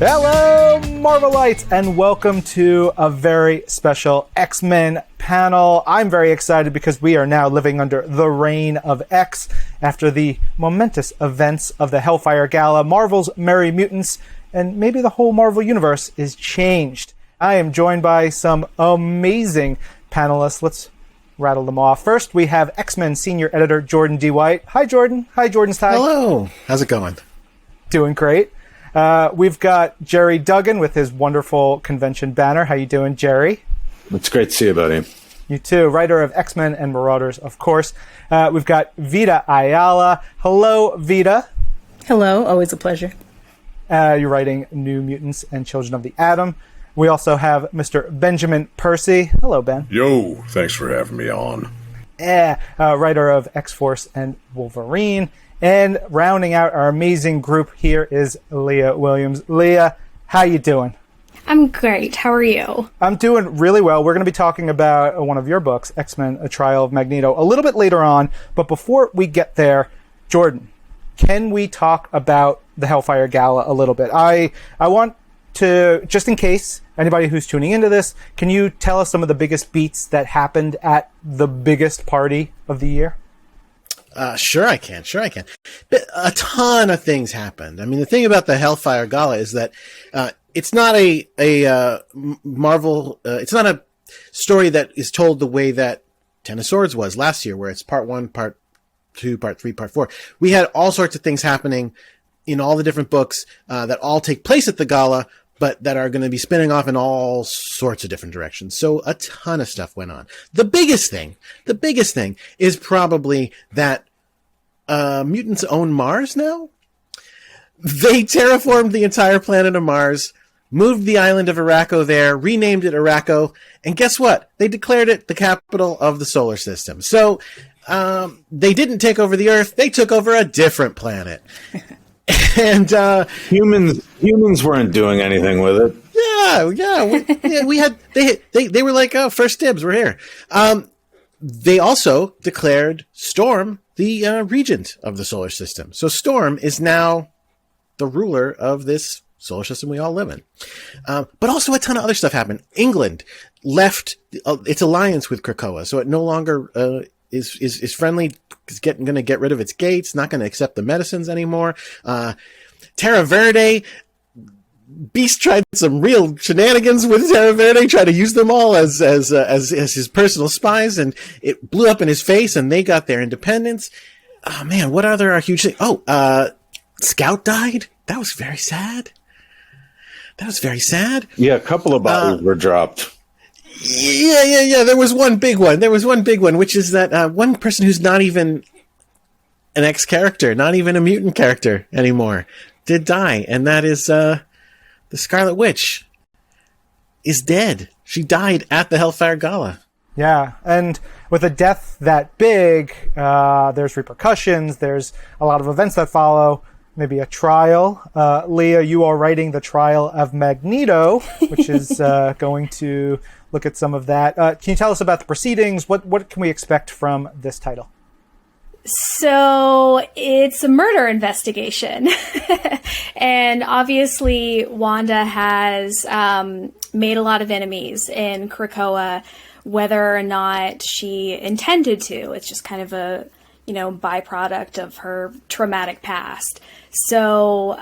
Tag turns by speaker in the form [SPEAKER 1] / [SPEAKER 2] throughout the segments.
[SPEAKER 1] Hello, Marvelites, and welcome to a very special X-Men panel. I'm very excited because we are now living under the reign of X after the momentous events of the Hellfire Gala, Marvel's Merry Mutants, and maybe the whole Marvel Universe is changed. I am joined by some amazing panelists. Let's rattle them off. First, we have X-Men Senior Editor Jordan D. White. Hi, Jordan. Hi, Jordan's tie.
[SPEAKER 2] Hello. How's it going?
[SPEAKER 1] Doing great. We've got Gerry Duggan with his wonderful convention banner. How you doing, Gerry?
[SPEAKER 3] It's great to see you, buddy.
[SPEAKER 1] You too. Writer of X-Men and Marauders, of course. We've got Vita Ayala. Hello, Vita.
[SPEAKER 4] Hello. Always a pleasure.
[SPEAKER 1] You're writing New Mutants and Children of the Atom. We also have Mr. Benjamin Percy. Hello, Ben.
[SPEAKER 5] Yo, thanks for having me on.
[SPEAKER 1] Writer of X-Force and Wolverine. And rounding out our amazing group here is Leah Williams. Leah, how you doing?
[SPEAKER 4] I'm great. How are you?
[SPEAKER 1] I'm doing really well. We're going to be talking about one of your books, X-Men, A Trial of Magneto, a little bit later on. But before we get there, Jordan, can we talk about the Hellfire Gala a little bit? I want to, just in case anybody who's tuning into this, can you tell us some of the biggest beats that happened at the biggest party of the year?
[SPEAKER 2] Sure I can. But a ton of things happened. I mean, the thing about the Hellfire Gala is that it's not a Marvel. It's not a story that is told the way that Ten of Swords was last year, where it's part 1, part 2, part 3, part 4. We had all sorts of things happening in all the different books that all take place at the gala, but that are going to be spinning off in all sorts of different directions. So a ton of stuff went on. The biggest thing is probably that mutants own Mars now. They terraformed the entire planet of Mars, moved the island of Araco there, renamed it Araco, and guess what? They declared it the capital of the solar system. So they didn't take over the Earth, they took over a different planet. And
[SPEAKER 3] humans weren't doing anything with it.
[SPEAKER 2] They were like, oh, first dibs, we're here. They also declared Storm the regent of the solar system. So Storm is now the ruler of this solar system we all live in. But also a ton of other stuff happened. England left its alliance with Krakoa, so it no longer is friendly. It's going to get rid of its gates, not going to accept the medicines anymore. Terra Verde, Beast tried some real shenanigans with Terra Verde, tried to use them all as his personal spies, and it blew up in his face, and they got their independence. Oh man, what other huge thing? Oh, Scout died. That was very sad.
[SPEAKER 3] Yeah, a couple of bodies were dropped.
[SPEAKER 2] Yeah. There was one big one, which is that one person who's not even an X character, not even a mutant character anymore, did die, and that is the Scarlet Witch is dead. She died at the Hellfire Gala.
[SPEAKER 1] Yeah, and with a death that big, there's repercussions, there's a lot of events that follow, maybe a trial. Leah, you are writing the Trial of Magneto, which is going to look at some of that. Can you tell us about the proceedings? What can we expect from this title?
[SPEAKER 4] So it's a murder investigation. And obviously Wanda has made a lot of enemies in Krakoa, whether or not she intended to. It's just kind of a, byproduct of her traumatic past. So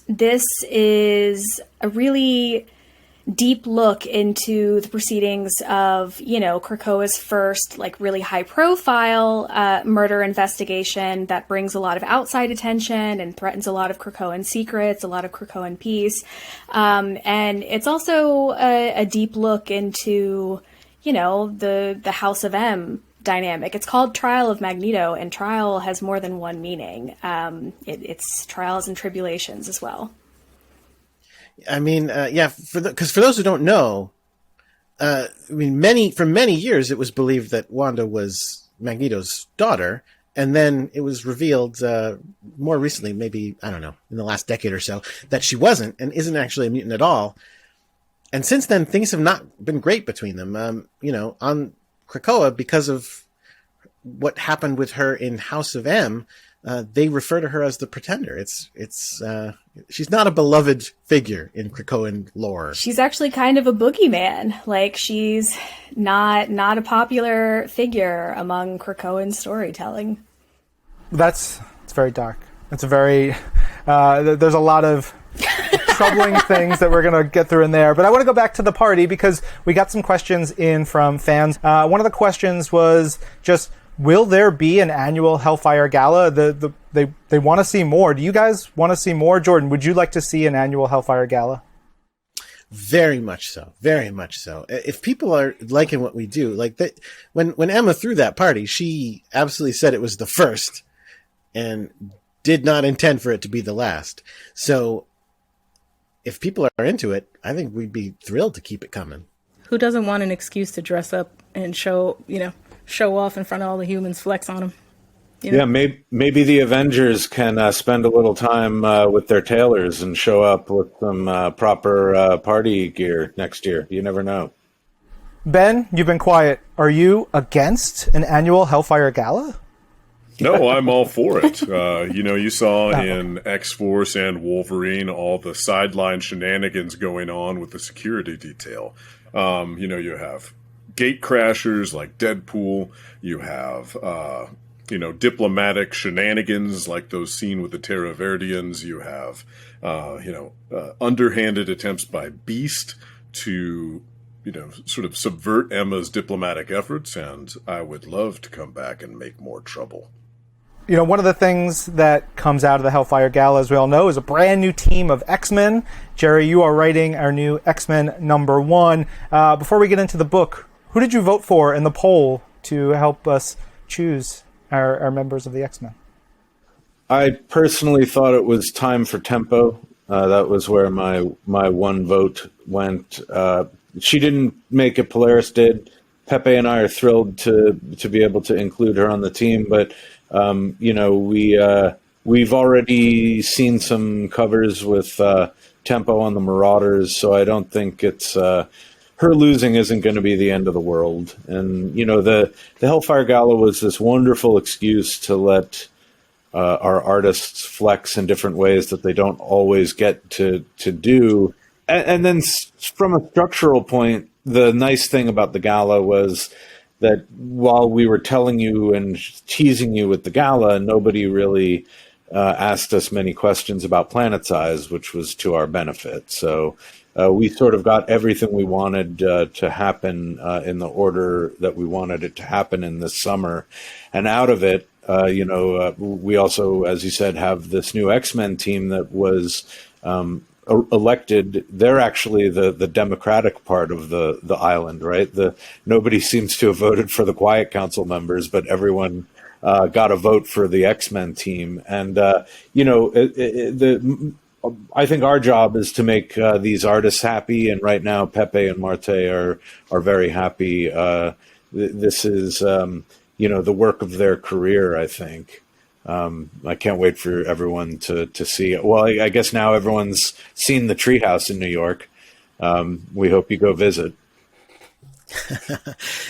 [SPEAKER 4] this is a really deep look into the proceedings of, Krakoa's first, really high profile murder investigation that brings a lot of outside attention and threatens a lot of Krakoan secrets, a lot of Krakoan peace. And it's also a deep look into, the House of M dynamic. It's called Trial of Magneto, and trial has more than one meaning. It's trials and tribulations as well.
[SPEAKER 2] I mean, because for those who don't know, for many years it was believed that Wanda was Magneto's daughter, and then it was revealed more recently, maybe, I don't know, in the last decade or so, that she wasn't and isn't actually a mutant at all. And since then, things have not been great between them. On Krakoa, because of what happened with her in House of M, they refer to her as the Pretender. She's not a beloved figure in Krakoan lore.
[SPEAKER 4] She's actually kind of a boogeyman. Like, she's not a popular figure among Krakoan storytelling.
[SPEAKER 1] It's very dark. It's a very, there's a lot of troubling things that we're going to get through in there. But I want to go back to the party because we got some questions in from fans. One of the questions was just, will there be an annual Hellfire Gala? They want to see more. Do you guys want to see more? Jordan, would you like to see an annual Hellfire Gala?
[SPEAKER 2] Very much so. Very much so. If people are liking what we do, like that, when Emma threw that party, she absolutely said it was the first and did not intend for it to be the last. So if people are into it, I think we'd be thrilled to keep it coming.
[SPEAKER 6] Who doesn't want an excuse to dress up and show off in front of all the humans, flex on them?
[SPEAKER 3] Yeah, maybe the Avengers can spend a little time with their tailors and show up with some proper party gear next year. You never know.
[SPEAKER 1] Ben, you've been quiet. Are you against an annual Hellfire Gala?
[SPEAKER 5] No, I'm all for it. You saw in X-Force and Wolverine all the sideline shenanigans going on with the security detail. You have gate crashers like Deadpool. You have, diplomatic shenanigans like those seen with the Terra Verdians. You have, underhanded attempts by Beast to, sort of subvert Emma's diplomatic efforts. And I would love to come back and make more trouble.
[SPEAKER 1] One of the things that comes out of the Hellfire Gala, as we all know, is a brand new team of X-Men. Gerry, you are writing our new X-Men #1. Before we get into the book, who did you vote for in the poll to help us choose our members of the X-Men?
[SPEAKER 3] I personally thought it was time for Tempo. That was where my one vote went. She didn't make it, Polaris did. Pepe and I are thrilled to be able to include her on the team, but we've already seen some covers with Tempo on the Marauders, so I don't think it's her losing isn't going to be the end of the world. And the Hellfire Gala was this wonderful excuse to let our artists flex in different ways that they don't always get to do. And then from a structural point, the nice thing about the gala was that while we were telling you and teasing you with the gala, nobody really asked us many questions about Planet Size, which was to our benefit. So we sort of got everything we wanted to happen in the order that we wanted it to happen in this summer. And out of it, we also, as you said, have this new X-Men team that was elected. They're actually the Democratic part of the island, right? Nobody seems to have voted for the Quiet Council members, but everyone got a vote for the X-Men team. And I think our job is to make these artists happy. And right now, Pepe and Marte are very happy. This is the work of their career, I think. I can't wait for everyone to see it. Well, I guess now everyone's seen the treehouse in New York. We hope you go visit.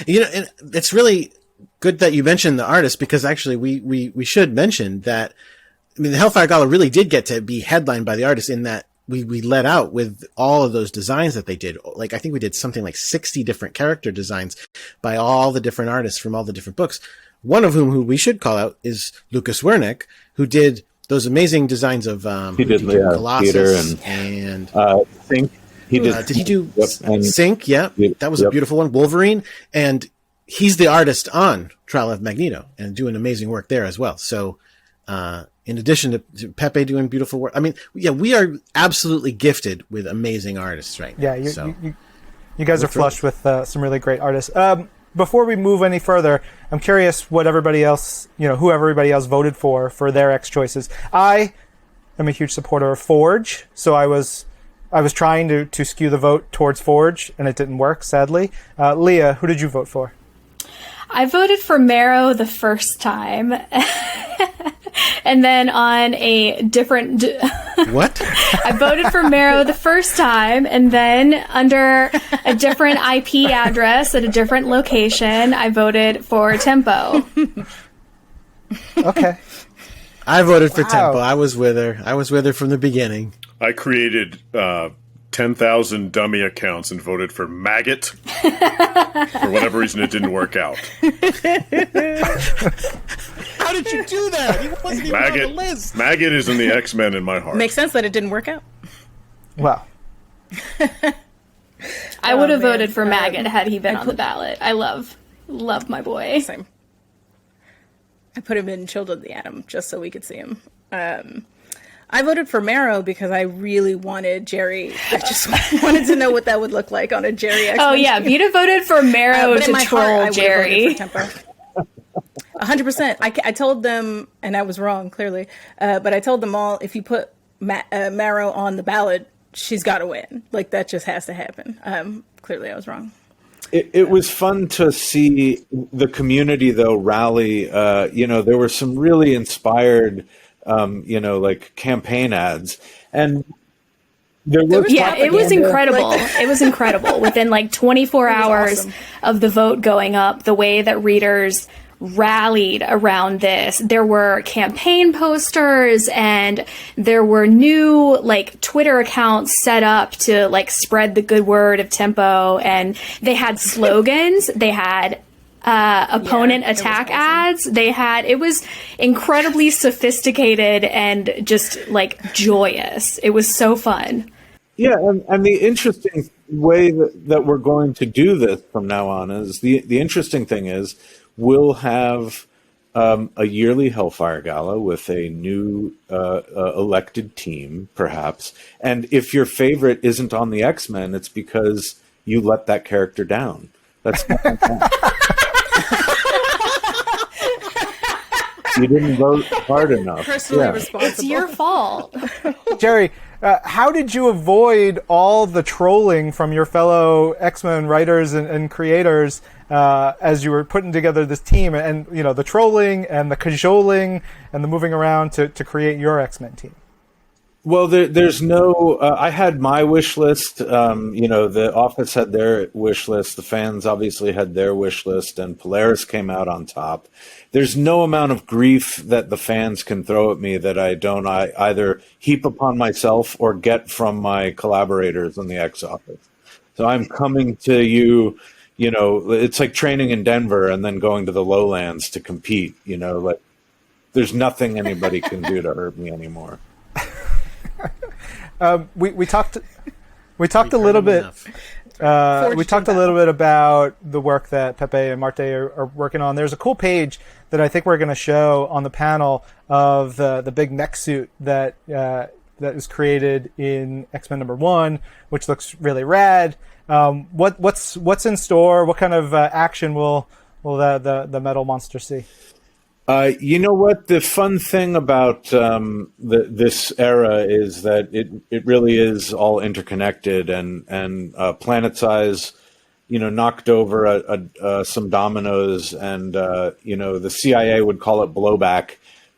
[SPEAKER 2] And it's really good that you mentioned the artists, because actually we should mention that. I mean, the Hellfire Gala really did get to be headlined by the artists in that we let out with all of those designs that they did. Like, I think we did something like 60 different character designs by all the different artists from all the different books. One of who we should call out is Lucas Wernick, who did those amazing designs of
[SPEAKER 3] he did
[SPEAKER 2] Colossus
[SPEAKER 3] Peter
[SPEAKER 2] and
[SPEAKER 3] Sync.
[SPEAKER 2] Did he do Sync? Yeah,
[SPEAKER 3] Yep,
[SPEAKER 2] that was a beautiful one. Wolverine, and he's the artist on Trial of Magneto and doing amazing work there as well. So, in addition to Pepe doing beautiful work, I mean, we are absolutely gifted with amazing artists right now.
[SPEAKER 1] Yeah, you guys are flush with some really great artists. Before we move any further, I'm curious what everybody else, who everybody else voted for their X choices. I am a huge supporter of Forge, so I was trying to skew the vote towards Forge, and it didn't work, sadly. Leah, who did you vote for?
[SPEAKER 4] I voted for Marrow the first time. And then on a different...
[SPEAKER 2] What?
[SPEAKER 4] I voted for Marrow the first time, and then under a different IP address at a different location, I voted for Tempo.
[SPEAKER 1] Okay.
[SPEAKER 2] I voted for Tempo. I was with her. I was with her from the beginning.
[SPEAKER 5] I created 10,000 dummy accounts and voted for Maggot. For whatever reason, it didn't work out.
[SPEAKER 2] How did you do that? He wasn't even on the list.
[SPEAKER 5] Maggot is in the X-Men in my heart.
[SPEAKER 6] Makes sense that it didn't work out.
[SPEAKER 1] Well,
[SPEAKER 4] I would have voted for Maggot had he been on the ballot. I love my boy.
[SPEAKER 6] Same. I put him in Children of the Atom just so we could see him. I voted for Marrow because I really wanted Gerry. I just wanted to know what that would look like on a Gerry X-Men.
[SPEAKER 4] Oh yeah, Vita voted for Marrow to troll Gerry.
[SPEAKER 6] 100%. I told them, and I was wrong clearly, but I told them all, if you put Marrow on the ballot, she's got to win. Like, that just has to happen. Clearly I was wrong.
[SPEAKER 3] It was fun to see the community, though, rally. There were some really inspired, like campaign ads. And
[SPEAKER 4] it was incredible. It was incredible. Within like 24 hours of the vote going up, the way that readers rallied around this. There were campaign posters and there were new like Twitter accounts set up to like spread the good word of Tempo, and they had slogans. They had opponent attack ads. It was incredibly sophisticated and just like joyous. It was so fun.
[SPEAKER 3] Yeah, and the interesting way that we're going to do this from now on is the interesting thing is we'll have a yearly Hellfire Gala with a new elected team, perhaps. And if your favorite isn't on the X-Men, it's because you let that character down. That's you didn't vote hard enough.
[SPEAKER 6] Personally responsible.
[SPEAKER 4] It's your fault.
[SPEAKER 1] Gerry, how did you avoid all the trolling from your fellow X-Men writers and creators as you were putting together this team, and the trolling and the cajoling and the moving around to create your X-Men team?
[SPEAKER 3] Well, there's no. I had my wish list. The office had their wish list. The fans obviously had their wish list, and Polaris came out on top. There's no amount of grief that the fans can throw at me that I don't either heap upon myself or get from my collaborators in the X office. So I'm coming to you. It's like training in Denver and then going to the lowlands to compete. Like there's nothing anybody can do to hurt me anymore.
[SPEAKER 1] We talked a little bit. We talked a little bit about the work that Pepe and Marte are working on. There's a cool page that I think we're going to show on the panel of the big mech suit that is created in X-Men #1, which looks really rad. What's in store? What kind of action will the metal monster see?
[SPEAKER 3] You know what? The fun thing about this era is that it really is all interconnected, and Planet Size, knocked over some dominoes, and the CIA would call it blowback,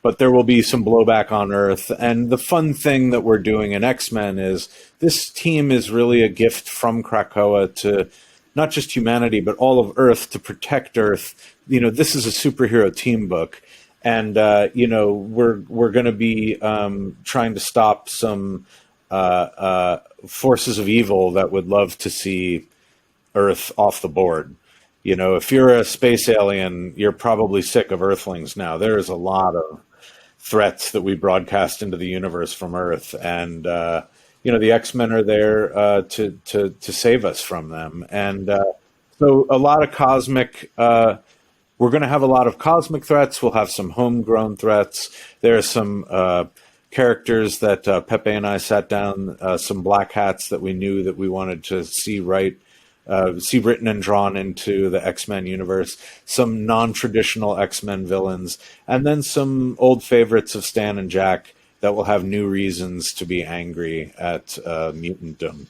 [SPEAKER 3] but there will be some blowback on Earth. And the fun thing that we're doing in X-Men is this team is really a gift from Krakoa to not just humanity, but all of Earth, to protect Earth. This is a superhero team book. And, we're going to be trying to stop some forces of evil that would love to see Earth off the board. If you're a space alien, you're probably sick of Earthlings now. There's a lot of threats that we broadcast into the universe from Earth. And, the X-Men are there to save us from them. And so a lot of cosmic... we're going to have a lot of cosmic threats. We'll have some homegrown threats. There are some characters that Pepe and I sat down, some black hats that we knew that we wanted to see written and drawn into the X-Men universe, some non-traditional X-Men villains, and then some old favorites of Stan and Jack that will have new reasons to be angry at mutantdom.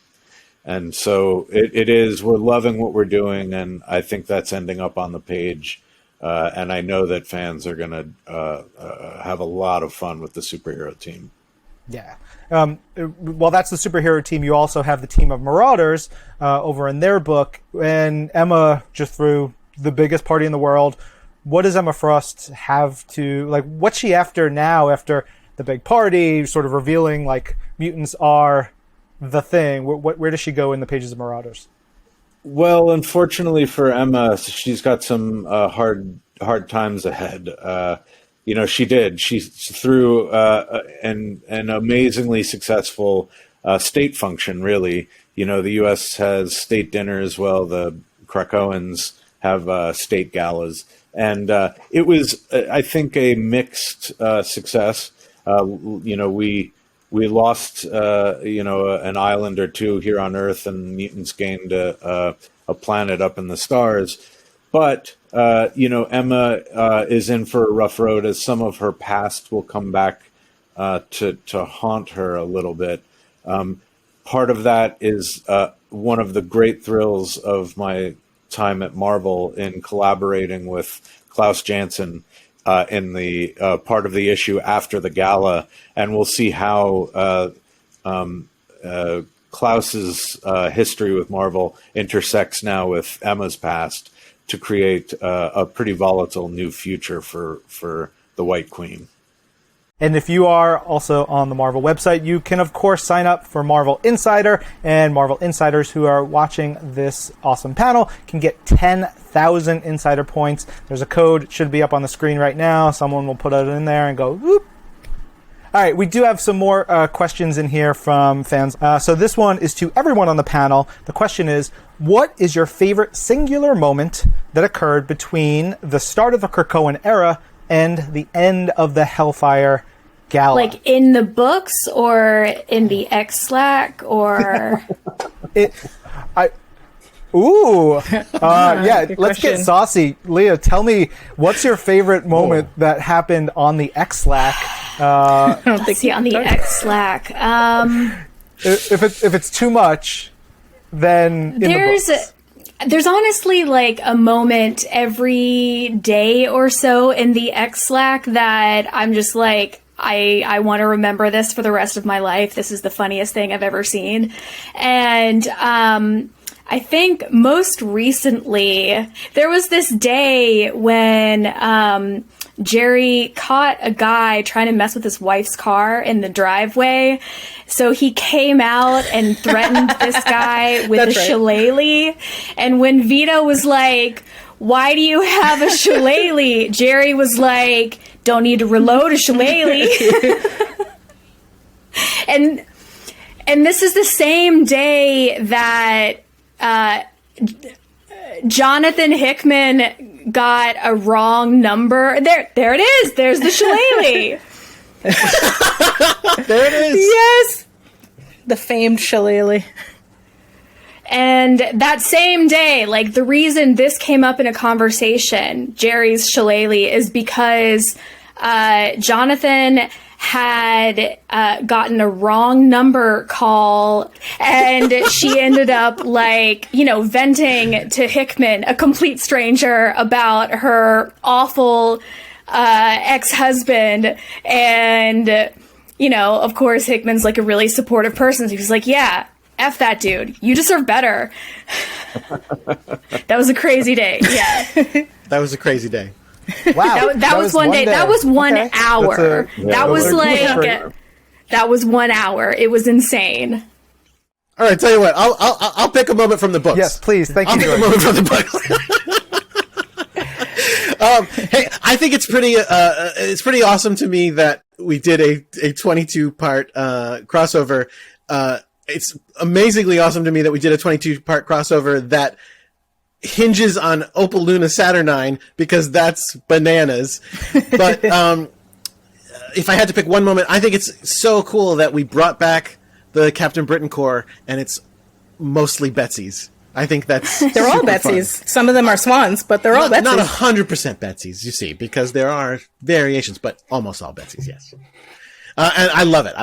[SPEAKER 3] And so we're loving what we're doing, and I think that's ending up on the page. And I know that fans are going to have a lot of fun with the superhero team.
[SPEAKER 1] Yeah. Well, that's the superhero team. You also have the team of Marauders over in their book. And Emma just threw the biggest party in the world, what does Emma Frost have to, like, what's she after now, after the big party, sort of revealing, like, mutants are the thing? Where does she go in the pages of Marauders?
[SPEAKER 3] Well, unfortunately for Emma, she's got some hard times ahead. She did. She's through an amazingly successful state function, really. The U.S. has state dinners. Well, the Krakoans have state galas. And it was, I think, a mixed success. We lost, an island or two here on Earth, and mutants gained a planet up in the stars. But, Emma is in for a rough road, as some of her past will come back to haunt her a little bit. Part of that is one of the great thrills of my time at Marvel in collaborating with Klaus Janson in the part of the issue after the gala, and we'll see how Klaus's history with Marvel intersects now with Emma's past to create a pretty volatile new future for the White Queen.
[SPEAKER 1] And if you are also on the Marvel website, you can, of course, sign up for Marvel Insider. And Marvel Insiders who are watching this awesome panel can get 10,000 Insider points. There's a code. It should be up on the screen right now. Someone will put it in there and go, whoop. All right, we do have some more questions in here from fans. So this one is to everyone on the panel. The question is, what is your favorite singular moment that occurred between the start of the Krakoan era and the end of the Hellfire Gala?
[SPEAKER 4] Like in the books or in the X-Slack or...
[SPEAKER 1] Let's get saucy. Leah, tell me, what's your favorite moment that happened on the X-Slack?
[SPEAKER 4] I don't think on the X-Slack.
[SPEAKER 1] If it's too much, then
[SPEAKER 4] there's honestly like a moment every day or so in the X-Slack that I'm just like, I want to remember this for the rest of my life. This is the funniest thing I've ever seen. And I think most recently, there was this day when Gerry caught a guy trying to mess with his wife's car in the driveway. So he came out and threatened this guy with a shillelagh. And when Vita was like, "Why do you have a shillelagh?" Gerry was like, "Don't need to reload a shillelagh." And this is the same day that Jonathan Hickman got a wrong number. There it is. There's the shillelagh.
[SPEAKER 2] There it is.
[SPEAKER 6] Yes. The famed shillelagh.
[SPEAKER 4] And that same day, like, the reason this came up in a conversation, Gerry's shillelagh, is because Jonathan had gotten a wrong number call, and she ended up, like, venting to Hickman, a complete stranger, about her awful ex-husband. And, of course, Hickman's like a really supportive person. So he's like, yeah, F that dude. You deserve better. That was a crazy day. Yeah.
[SPEAKER 2] That was a crazy day.
[SPEAKER 1] Wow.
[SPEAKER 4] That was one day. That was 1 hour. That was 1 hour. It was insane.
[SPEAKER 2] All right, tell you what. I'll pick a moment from the books.
[SPEAKER 1] Yes, please. Thank you.
[SPEAKER 2] I'll pick a moment from the books. Hey, I think it's pretty awesome to me that we did a 22-part crossover. It's amazingly awesome to me that we did a 22-part crossover that hinges on Opal Luna Saturnine, because that's bananas. But if I had to pick one moment, I think it's so cool that we brought back the Captain Britain Corps, and it's mostly Betsy's. I think that's
[SPEAKER 6] they're all Betsy's. Fun. Some of them are Swans, but they're all Betsy's.
[SPEAKER 2] Not 100% Betsy's, you see, because there are variations, but almost all Betsy's, yes. And I love it.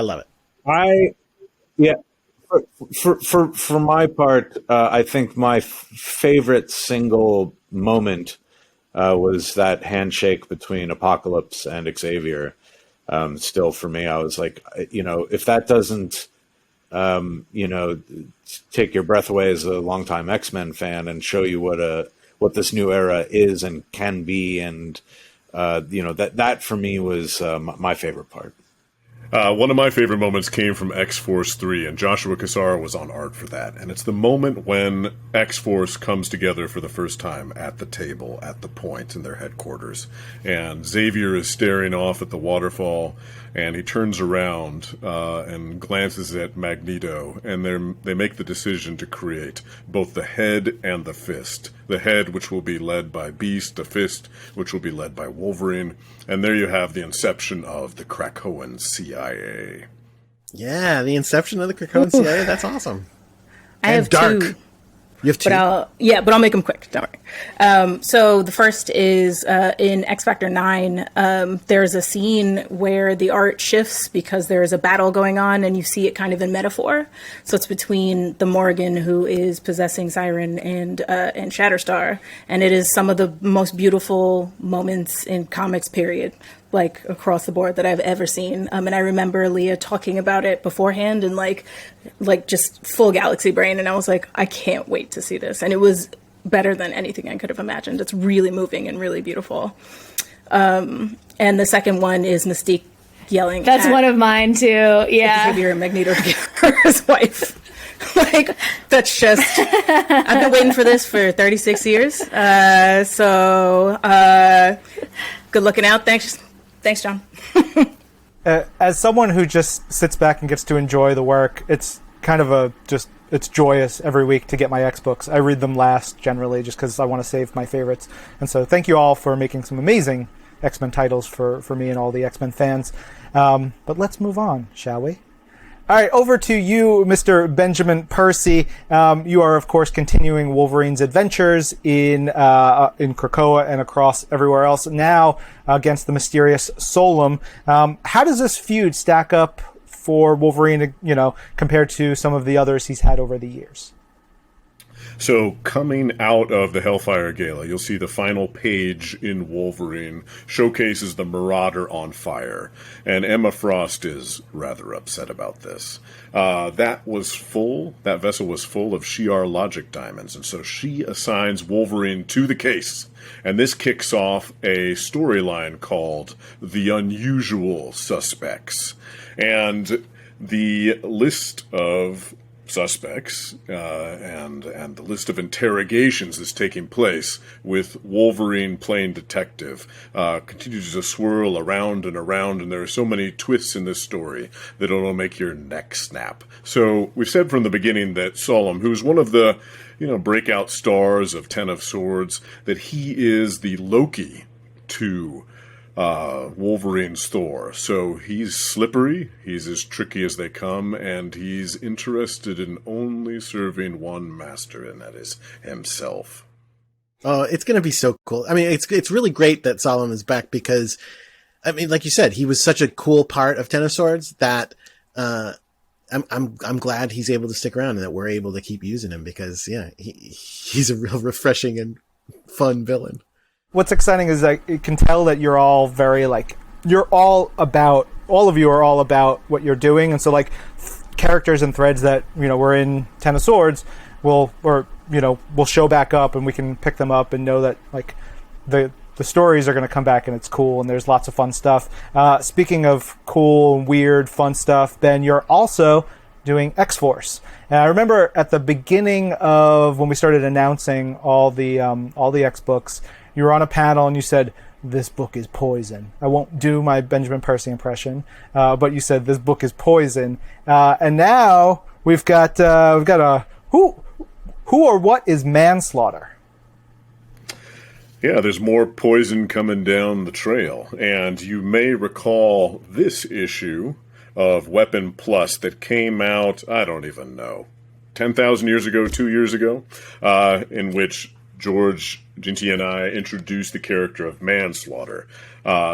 [SPEAKER 3] For my part, I think my favorite single moment was that handshake between Apocalypse and Xavier. Still, for me, I was like, if that doesn't, take your breath away as a longtime X-Men fan and show you what what this new era is and can be. And, that for me was my favorite part.
[SPEAKER 5] One of my favorite moments came from X-Force 3, and Joshua Cassara was on art for that. And it's the moment when X-Force comes together for the first time at the table, at the point in their headquarters. And Xavier is staring off at the waterfall, and he turns around and glances at Magneto, and they make the decision to create both the head and the fist. The head, which will be led by Beast, the fist, which will be led by Wolverine. And there you have the inception of the Krakoan CIA.
[SPEAKER 2] Yeah, the inception of the Krakoan CIA. That's awesome.
[SPEAKER 6] I have
[SPEAKER 2] dark.
[SPEAKER 6] two.
[SPEAKER 2] You have two?
[SPEAKER 6] But I'll make them quick. Don't worry. So the first is in X Factor 9. There's a scene where the art shifts because there's a battle going on, and you see it kind of in metaphor. So it's between the Morgan who is possessing Siren and Shatterstar, and it is some of the most beautiful moments in comics. Period. Like across the board that I've ever seen. And I remember Leah talking about it beforehand and like just full galaxy brain. And I was like, I can't wait to see this. And it was better than anything I could have imagined. It's really moving and really beautiful. And the second one is Mystique yelling.
[SPEAKER 4] That's one of mine too. Yeah.
[SPEAKER 6] Xavier and Magneto together, his wife. Like, that's just, I've been waiting for this for 36 years. Good looking out. Thanks, John.
[SPEAKER 1] As someone who just sits back and gets to enjoy the work, it's kind of it's joyous every week to get my X books. I read them last generally just because I want to save my favorites. And so thank you all for making some amazing X-Men titles for me and all the X-Men fans. But let's move on, shall we? All right, over to you, Mr. Benjamin Percy. You are, of course, continuing Wolverine's adventures in Krakoa and across everywhere else, now against the mysterious Solem. How does this feud stack up for Wolverine, compared to some of the others he's had over the years?
[SPEAKER 5] So coming out of the Hellfire Gala, you'll see the final page in Wolverine showcases the Marauder on fire. And Emma Frost is rather upset about this. That vessel was full of Shi'ar logic diamonds, and so she assigns Wolverine to the case. And this kicks off a storyline called The Unusual Suspects. And the list of suspects and the list of interrogations that's taking place with Wolverine playing detective continues to swirl around and around, and there are so many twists in this story that it'll make your neck snap. So we've said from the beginning that Solem, who's one of the breakout stars of Ten of Swords, that he is the Loki to Wolverine's Thor. So he's slippery, he's as tricky as they come, and he's interested in only serving one master, and that is himself.
[SPEAKER 2] Oh, it's going to be so cool. I mean, it's really great that Solem is back because, I mean, like you said, he was such a cool part of Ten of Swords that I'm glad he's able to stick around and that we're able to keep using him because, yeah, he's a real refreshing and fun villain.
[SPEAKER 1] What's exciting is that you can tell that you're all very all of you are all about what you're doing, and so characters and threads that were in Ten of Swords will show back up, and we can pick them up and know that the stories are going to come back and it's cool, and there's lots of fun stuff. Speaking of cool and weird fun stuff, Ben, you're also doing X-Force. And I remember at the beginning of when we started announcing all the X books, you were on a panel and you said, "This book is poison." I won't do my Benjamin Percy impression, but you said this book is poison. And now we've got a who or what is manslaughter?
[SPEAKER 5] Yeah, there's more poison coming down the trail, and you may recall this issue of Weapon Plus that came out, I don't even know, 10,000 years ago, 2 years ago, in which George Ginty and I introduced the character of Manslaughter.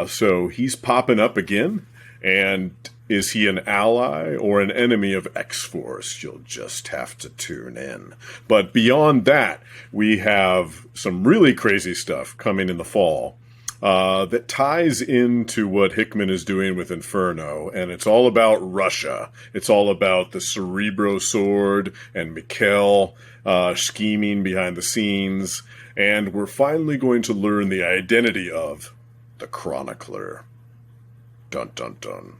[SPEAKER 5] So he's popping up again, and is he an ally or an enemy of X-Force? You'll just have to tune in. But beyond that, we have some really crazy stuff coming in the fall. that ties into what Hickman is doing with Inferno, and it's all about Russia. It's all about the Cerebro sword and Mikkel scheming behind the scenes, and we're finally going to learn the identity of the Chronicler. Dun dun dun.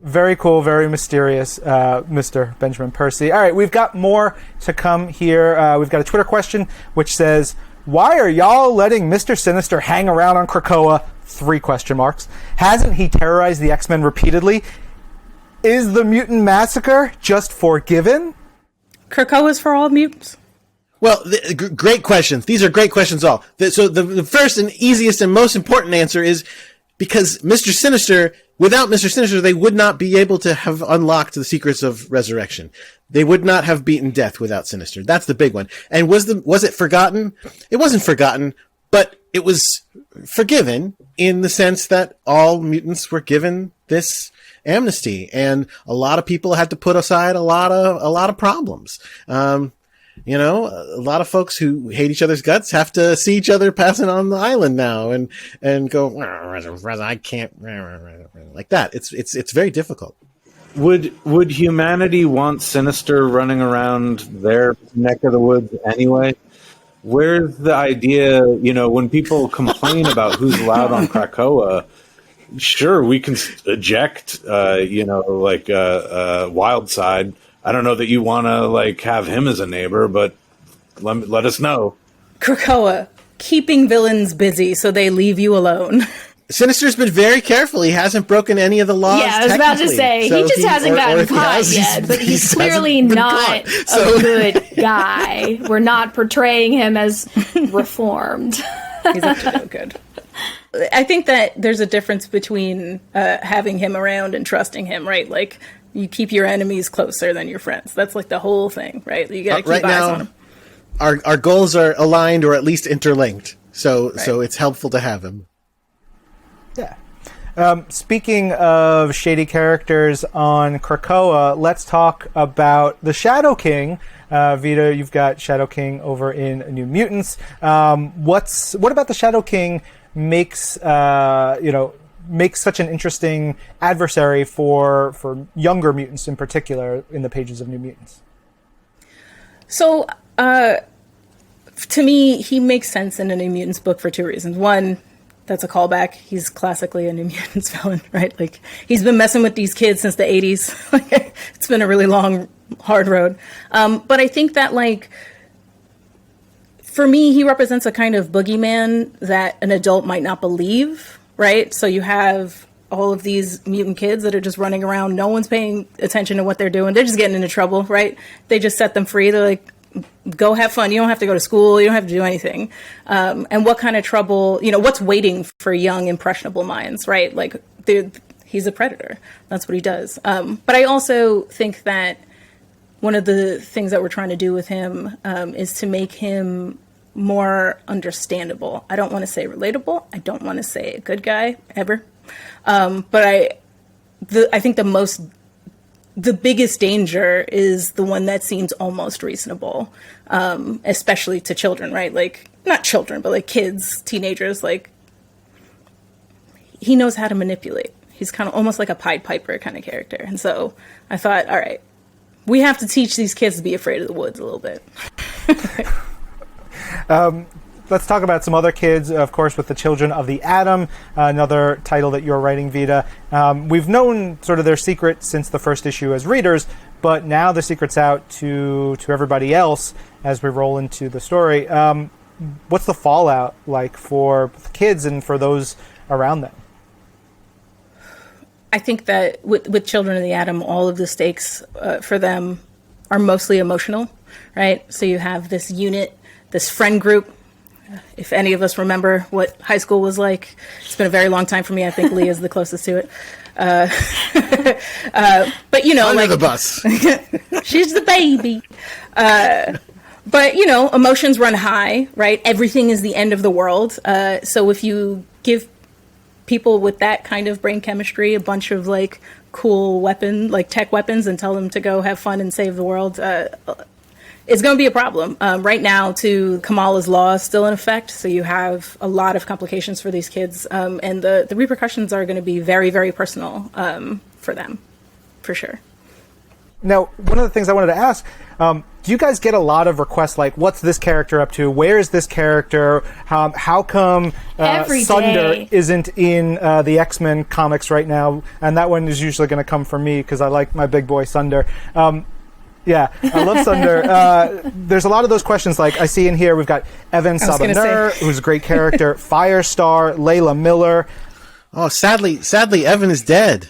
[SPEAKER 1] Very cool, very mysterious, Mr. Benjamin Percy. All right, we've got more to come here. We've got a Twitter question which says, why are y'all letting Mr. Sinister hang around on Krakoa? 3 question marks. Hasn't he terrorized the X-Men repeatedly? Is the mutant massacre just forgiven?
[SPEAKER 6] Krakoa's for all mutants.
[SPEAKER 2] Well, great questions. These are great questions all. So the first and easiest and most important answer is because Mr. Sinister, without Mr. Sinister, they would not be able to have unlocked the secrets of resurrection. They would not have beaten death without Sinister. That's the big one. And was it forgotten? It wasn't forgotten, but it was forgiven in the sense that all mutants were given this amnesty, and a lot of people had to put aside a lot of problems. You know, a lot of folks who hate each other's guts have to see each other passing on the island now and go, I can't, like that. It's very difficult.
[SPEAKER 3] Would humanity want Sinister running around their neck of the woods anyway? Where's the idea, when people complain about who's allowed on Krakoa, sure, we can eject, Wildside. I don't know that you want to have him as a neighbor, but let us know.
[SPEAKER 6] Krakoa, keeping villains busy so they leave you alone.
[SPEAKER 2] Sinister's been very careful. He hasn't broken any of the laws.
[SPEAKER 4] Yeah, I was about to say,
[SPEAKER 2] so
[SPEAKER 4] he just hasn't gotten caught yet, but he's clearly not a good guy. We're not portraying him as reformed.
[SPEAKER 6] He's up to no good. I think that there's a difference between having him around and trusting him, right? Like, you keep your enemies closer than your friends. That's like the whole thing, right? You gotta keep eyes on him.
[SPEAKER 2] Our goals are aligned or at least interlinked. So it's helpful to have him.
[SPEAKER 1] Yeah. Speaking of shady characters on Krakoa, let's talk about the Shadow King. Vita, you've got Shadow King over in New Mutants. What about the Shadow King makes such an interesting adversary for younger mutants in particular in the pages of New Mutants?
[SPEAKER 6] So, to me, he makes sense in a New Mutants book for 2 reasons. One, that's a callback. He's classically a New Mutants villain, right? Like, he's been messing with these kids since the 80s. It's been a really long, hard road. But I think that, for me, he represents a kind of boogeyman that an adult might not believe, right? So you have all of these mutant kids that are just running around. No one's paying attention to what they're doing. They're just getting into trouble, right? They just set them free. They're like, go have fun. You don't have to go to school. You don't have to do anything. And what kind of trouble, what's waiting for young, impressionable minds, right? Like, he's a predator. That's what he does. But I also think that one of the things that we're trying to do with him is to make him more understandable. I don't want to say relatable. I don't want to say a good guy ever. But I think the biggest danger is the one that seems almost reasonable, especially to children, right? Like, not children, but like kids, teenagers. Like, he knows how to manipulate. He's kind of almost like a Pied Piper kind of character. And so I thought, all right, we have to teach these kids to be afraid of the woods a little bit.
[SPEAKER 1] Let's talk about some other kids, of course, with the Children of the Atom, another title that you're writing, Vita. We've known sort of their secret since the first issue as readers, but now the secret's out to everybody else as we roll into the story. What's the fallout like for the kids and for those around them?
[SPEAKER 6] I think that with Children of the Atom, all of the stakes for them are mostly emotional, right? So you have this unit, this friend group. If any of us remember what high school was like, it's been a very long time for me. I think Leah is the closest to it. But,
[SPEAKER 2] Under the bus.
[SPEAKER 6] She's the baby. But, emotions run high, right? Everything is the end of the world. So if you give people with that kind of brain chemistry a bunch of cool tech weapons and tell them to go have fun and save the world, it's going to be a problem. Right now, Kamala's law is still in effect, so you have a lot of complications for these kids, and the repercussions are going to be very, very personal for them, for sure.
[SPEAKER 1] Now, one of the things I wanted to ask, do you guys get a lot of requests like, what's this character up to? Where is this character? How come Sunder isn't in the X-Men comics right now? And that one is usually going to come from me because I like my big boy Sunder. Yeah, I love Sunder. There's a lot of those questions. Like I see in here, we've got Evan Sabanur, who's a great character, Firestar, Layla Miller.
[SPEAKER 2] Oh, sadly, Evan is dead.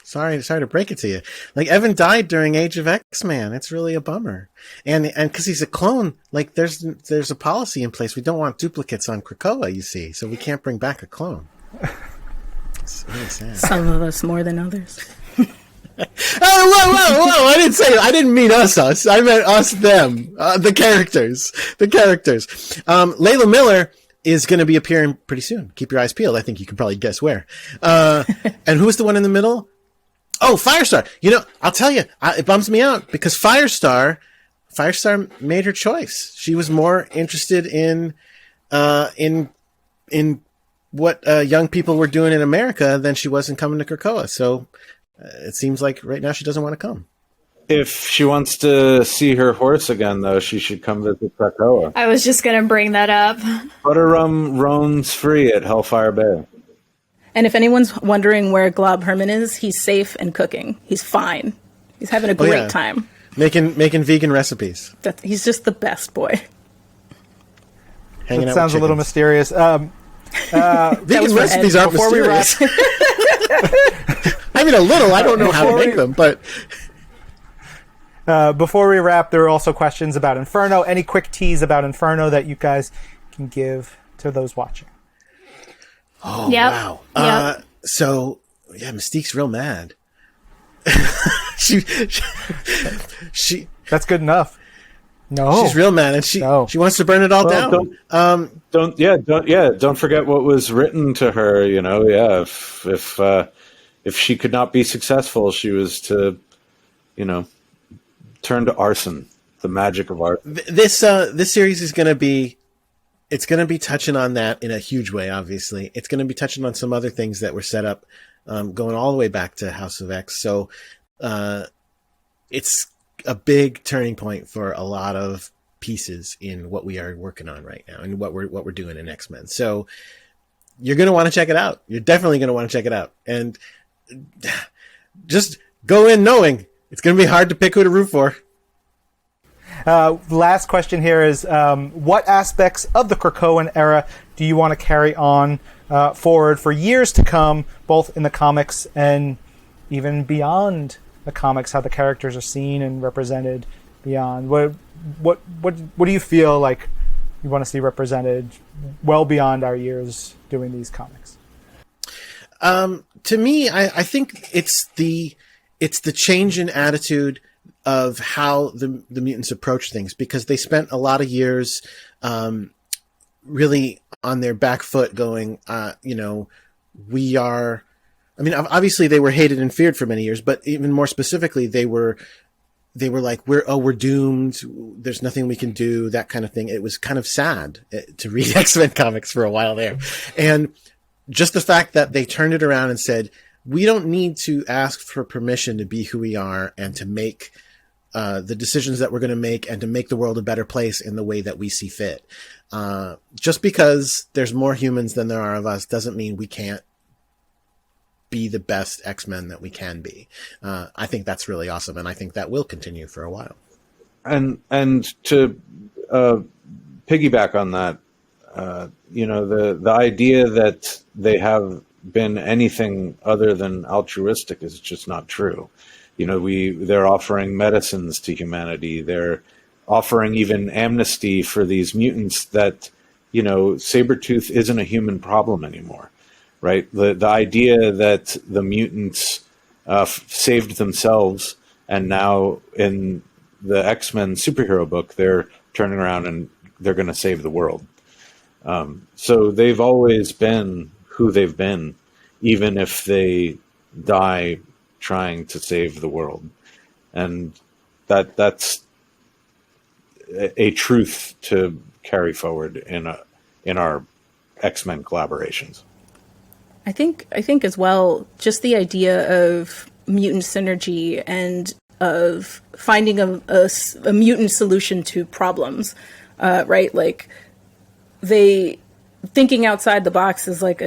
[SPEAKER 2] Sorry to break it to you. Like, Evan died during Age of X-Man. It's really a bummer. And because he's a clone, like there's a policy in place. We don't want duplicates on Krakoa, you see, so we can't bring back a clone. It's really sad.
[SPEAKER 6] Some of us more than others.
[SPEAKER 2] Whoa! I didn't mean us. I meant us, them. The characters. Layla Miller is going to be appearing pretty soon. Keep your eyes peeled. I think you can probably guess where. And who's the one in the middle? Oh, Firestar. You know, I'll tell you, it bums me out because Firestar made her choice. She was more interested in what young people were doing in America than she was in coming to Krakoa. So it seems like right now she doesn't want to come.
[SPEAKER 3] If she wants to see her horse again, though, she should come visit Krakoa.
[SPEAKER 4] I was just going to bring that up.
[SPEAKER 3] Butterrum roams free at Hellfire Bay.
[SPEAKER 6] And if anyone's wondering where Glob Herman is, he's safe and cooking. He's fine. He's having a great time.
[SPEAKER 2] Making vegan recipes.
[SPEAKER 6] He's just the best boy.
[SPEAKER 2] Hanging
[SPEAKER 1] that
[SPEAKER 2] out
[SPEAKER 1] sounds
[SPEAKER 2] with
[SPEAKER 1] a little mysterious.
[SPEAKER 2] Vegan recipes aren't
[SPEAKER 1] before
[SPEAKER 2] mysterious. I mean, a little. I don't know how to make them, but...
[SPEAKER 1] Before we wrap, there are also questions about Inferno. Any quick tease about Inferno that you guys can give to those watching?
[SPEAKER 2] Oh,
[SPEAKER 4] yep.
[SPEAKER 2] Wow.
[SPEAKER 4] Yep.
[SPEAKER 2] So, yeah, Mystique's real mad. she
[SPEAKER 1] That's good enough. No.
[SPEAKER 2] She's real mad, and she wants to burn it all down.
[SPEAKER 3] Don't forget what was written to her, you know. Yeah, if she could not be successful, she was to, you know, turn to arson, the magic of arson.
[SPEAKER 2] This series is going to be, it's going to be touching on that in a huge way. Obviously, it's going to be touching on some other things that were set up, going all the way back to House of X. So, it's a big turning point for a lot of pieces in what we are working on right now and what we're doing in X-Men. So, you're going to want to check it out. You're definitely going to want to check it out, and just go in knowing it's going to be hard to pick who to root for.
[SPEAKER 1] Last question here is, what aspects of the Krakoan era do you want to carry on forward for years to come, both in the comics and even beyond the comics, how the characters are seen and represented beyond? What do you feel like you want to see represented well beyond our years doing these comics?
[SPEAKER 2] To me, I think it's the change in attitude of how the mutants approach things, because they spent a lot of years really on their back foot going, we are, I mean, obviously they were hated and feared for many years, but even more specifically, they were like, we're doomed. There's nothing we can do, that kind of thing. It was kind of sad to read X-Men comics for a while there. And just the fact that they turned it around and said, we don't need to ask for permission to be who we are and to make the decisions that we're going to make and to make the world a better place in the way that we see fit. Just because there's more humans than there are of us doesn't mean we can't be the best X-Men that we can be. I think that's really awesome, and I think that will continue for a while. And
[SPEAKER 3] to piggyback on that, the idea that they have been anything other than altruistic is just not true. You know, they're offering medicines to humanity. They're offering even amnesty for these mutants that, you know, Sabretooth isn't a human problem anymore, right? The idea that the mutants saved themselves, and now in the X-Men superhero book, they're turning around and they're going to save the world. So they've always been who they've been, even if they die trying to save the world. And that's a truth to carry forward in our X-Men collaborations.
[SPEAKER 6] I think as well, just the idea of mutant synergy and of finding a mutant solution to problems, right? Like thinking outside the box is like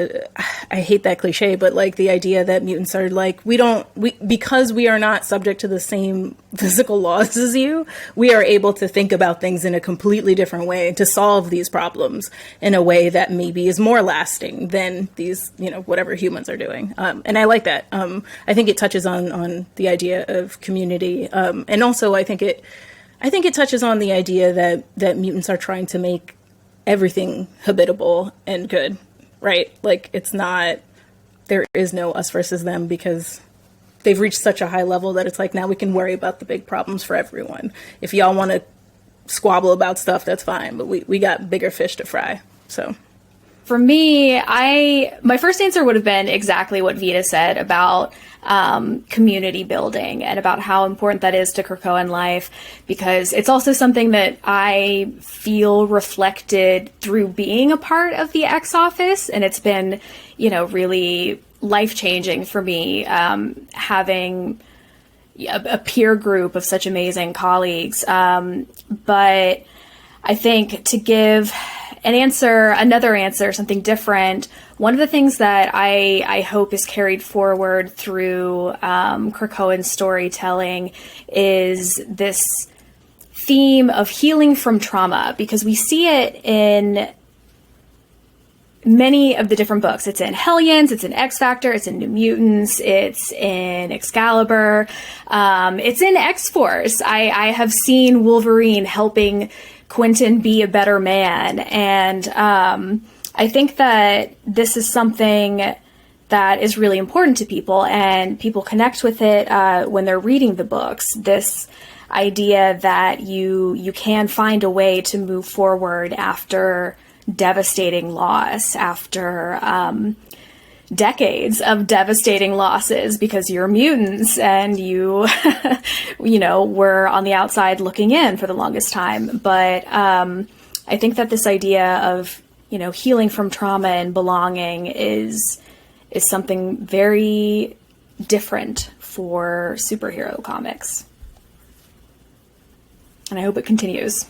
[SPEAKER 6] I hate that cliche, but like the idea that mutants are like, because we are not subject to the same physical laws as you, we are able to think about things in a completely different way to solve these problems in a way that maybe is more lasting than these, whatever humans are doing. And I like that. I think it touches on the idea of community. And also I think it touches on the idea that mutants are trying to make everything habitable and good, right? Like there is no us versus them, because they've reached such a high level that it's like, now we can worry about the big problems for everyone. If y'all want to squabble about stuff, that's fine, but we got bigger fish to fry. So
[SPEAKER 4] for me, my first answer would have been exactly what Vita said about community building and about how important that is to Krakoan life, because it's also something that I feel reflected through being a part of the X office, and it's been, really life-changing for me, having a peer group of such amazing colleagues. But I think to give another answer, something different, one of the things that I hope is carried forward through Krakoan storytelling is this theme of healing from trauma, because we see it in many of the different books. It's in Hellions, it's in X-Factor, it's in New Mutants, it's in Excalibur, it's in X-Force. I have seen Wolverine helping Quentin be a better man. And I think that this is something that is really important to people, and people connect with it when they're reading the books. This idea that you can find a way to move forward after devastating loss, after decades of devastating losses, because you're mutants and you were on the outside looking in for the longest time. But I think that this idea of healing from trauma and belonging is something very different for superhero comics, and I hope it continues.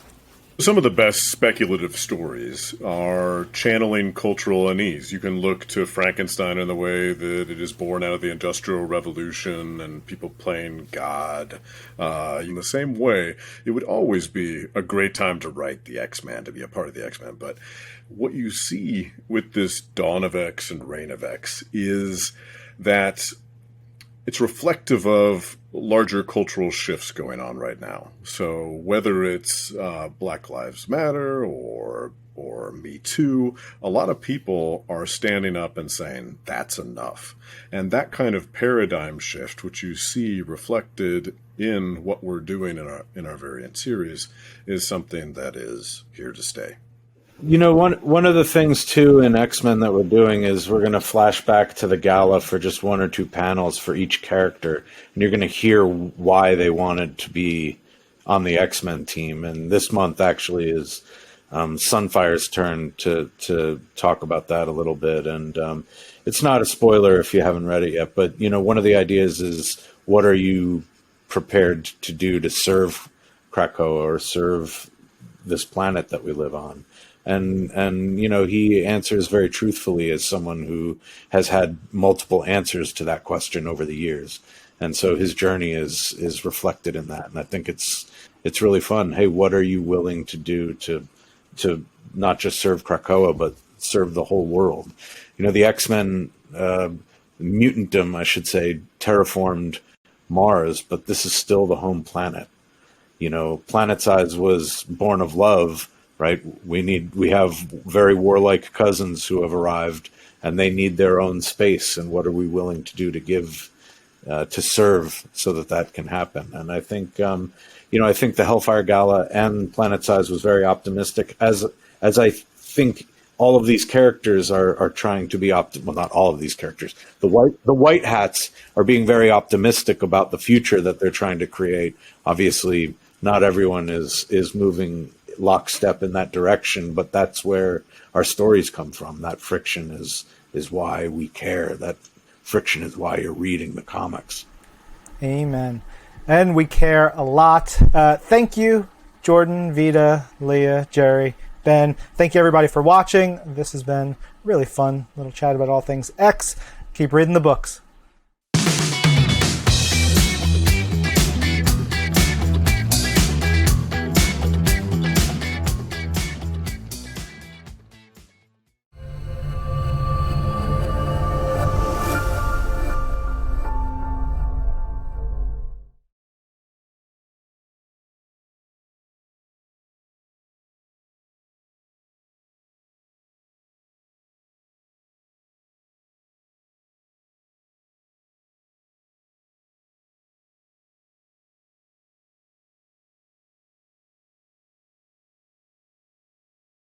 [SPEAKER 5] Some of the best speculative stories are channeling cultural unease. You can look to Frankenstein in the way that it is born out of the Industrial Revolution and people playing God. In the same way, it would always be a great time to write the X-Men, to be a part of the X-Men. But what you see with this Dawn of X and Reign of X is that it's reflective of larger cultural shifts going on right now. So whether it's Black Lives Matter or Me Too, a lot of people are standing up and saying, that's enough. And that kind of paradigm shift, which you see reflected in what we're doing in our variant series, is something that is here to stay.
[SPEAKER 3] One of the things, too, in X-Men that we're doing is we're going to flash back to the gala for just one or two panels for each character. And you're going to hear why they wanted to be on the X-Men team. And this month actually is Sunfire's turn to talk about that a little bit. And it's not a spoiler if you haven't read it yet. But, one of the ideas is, what are you prepared to do to serve Krakoa or serve this planet that we live on? And he answers very truthfully as someone who has had multiple answers to that question over the years. And so his journey is reflected in that. And I think it's really fun. Hey, what are you willing to do to not just serve Krakoa, but serve the whole world? The X-Men, mutantdom, I should say, terraformed Mars, but this is still the home planet. Planet Size was born of love. Right, we have very warlike cousins who have arrived, and they need their own space. And what are we willing to do to give, to serve, so that can happen? And I think, I think the Hellfire Gala and Planet Size was very optimistic, as I think all of these characters are trying to be well, not all of these characters. The white hats are being very optimistic about the future that they're trying to create. Obviously, not everyone is moving lockstep in that direction, but that's where our stories come from. That friction is why we care. That friction is why you're reading the comics.
[SPEAKER 1] Amen. And we care a lot. Thank you, Jordan, Vita, Leah, Gerry, Ben. Thank you, everybody, for watching. This has been really fun little chat about all things X. Keep reading the books.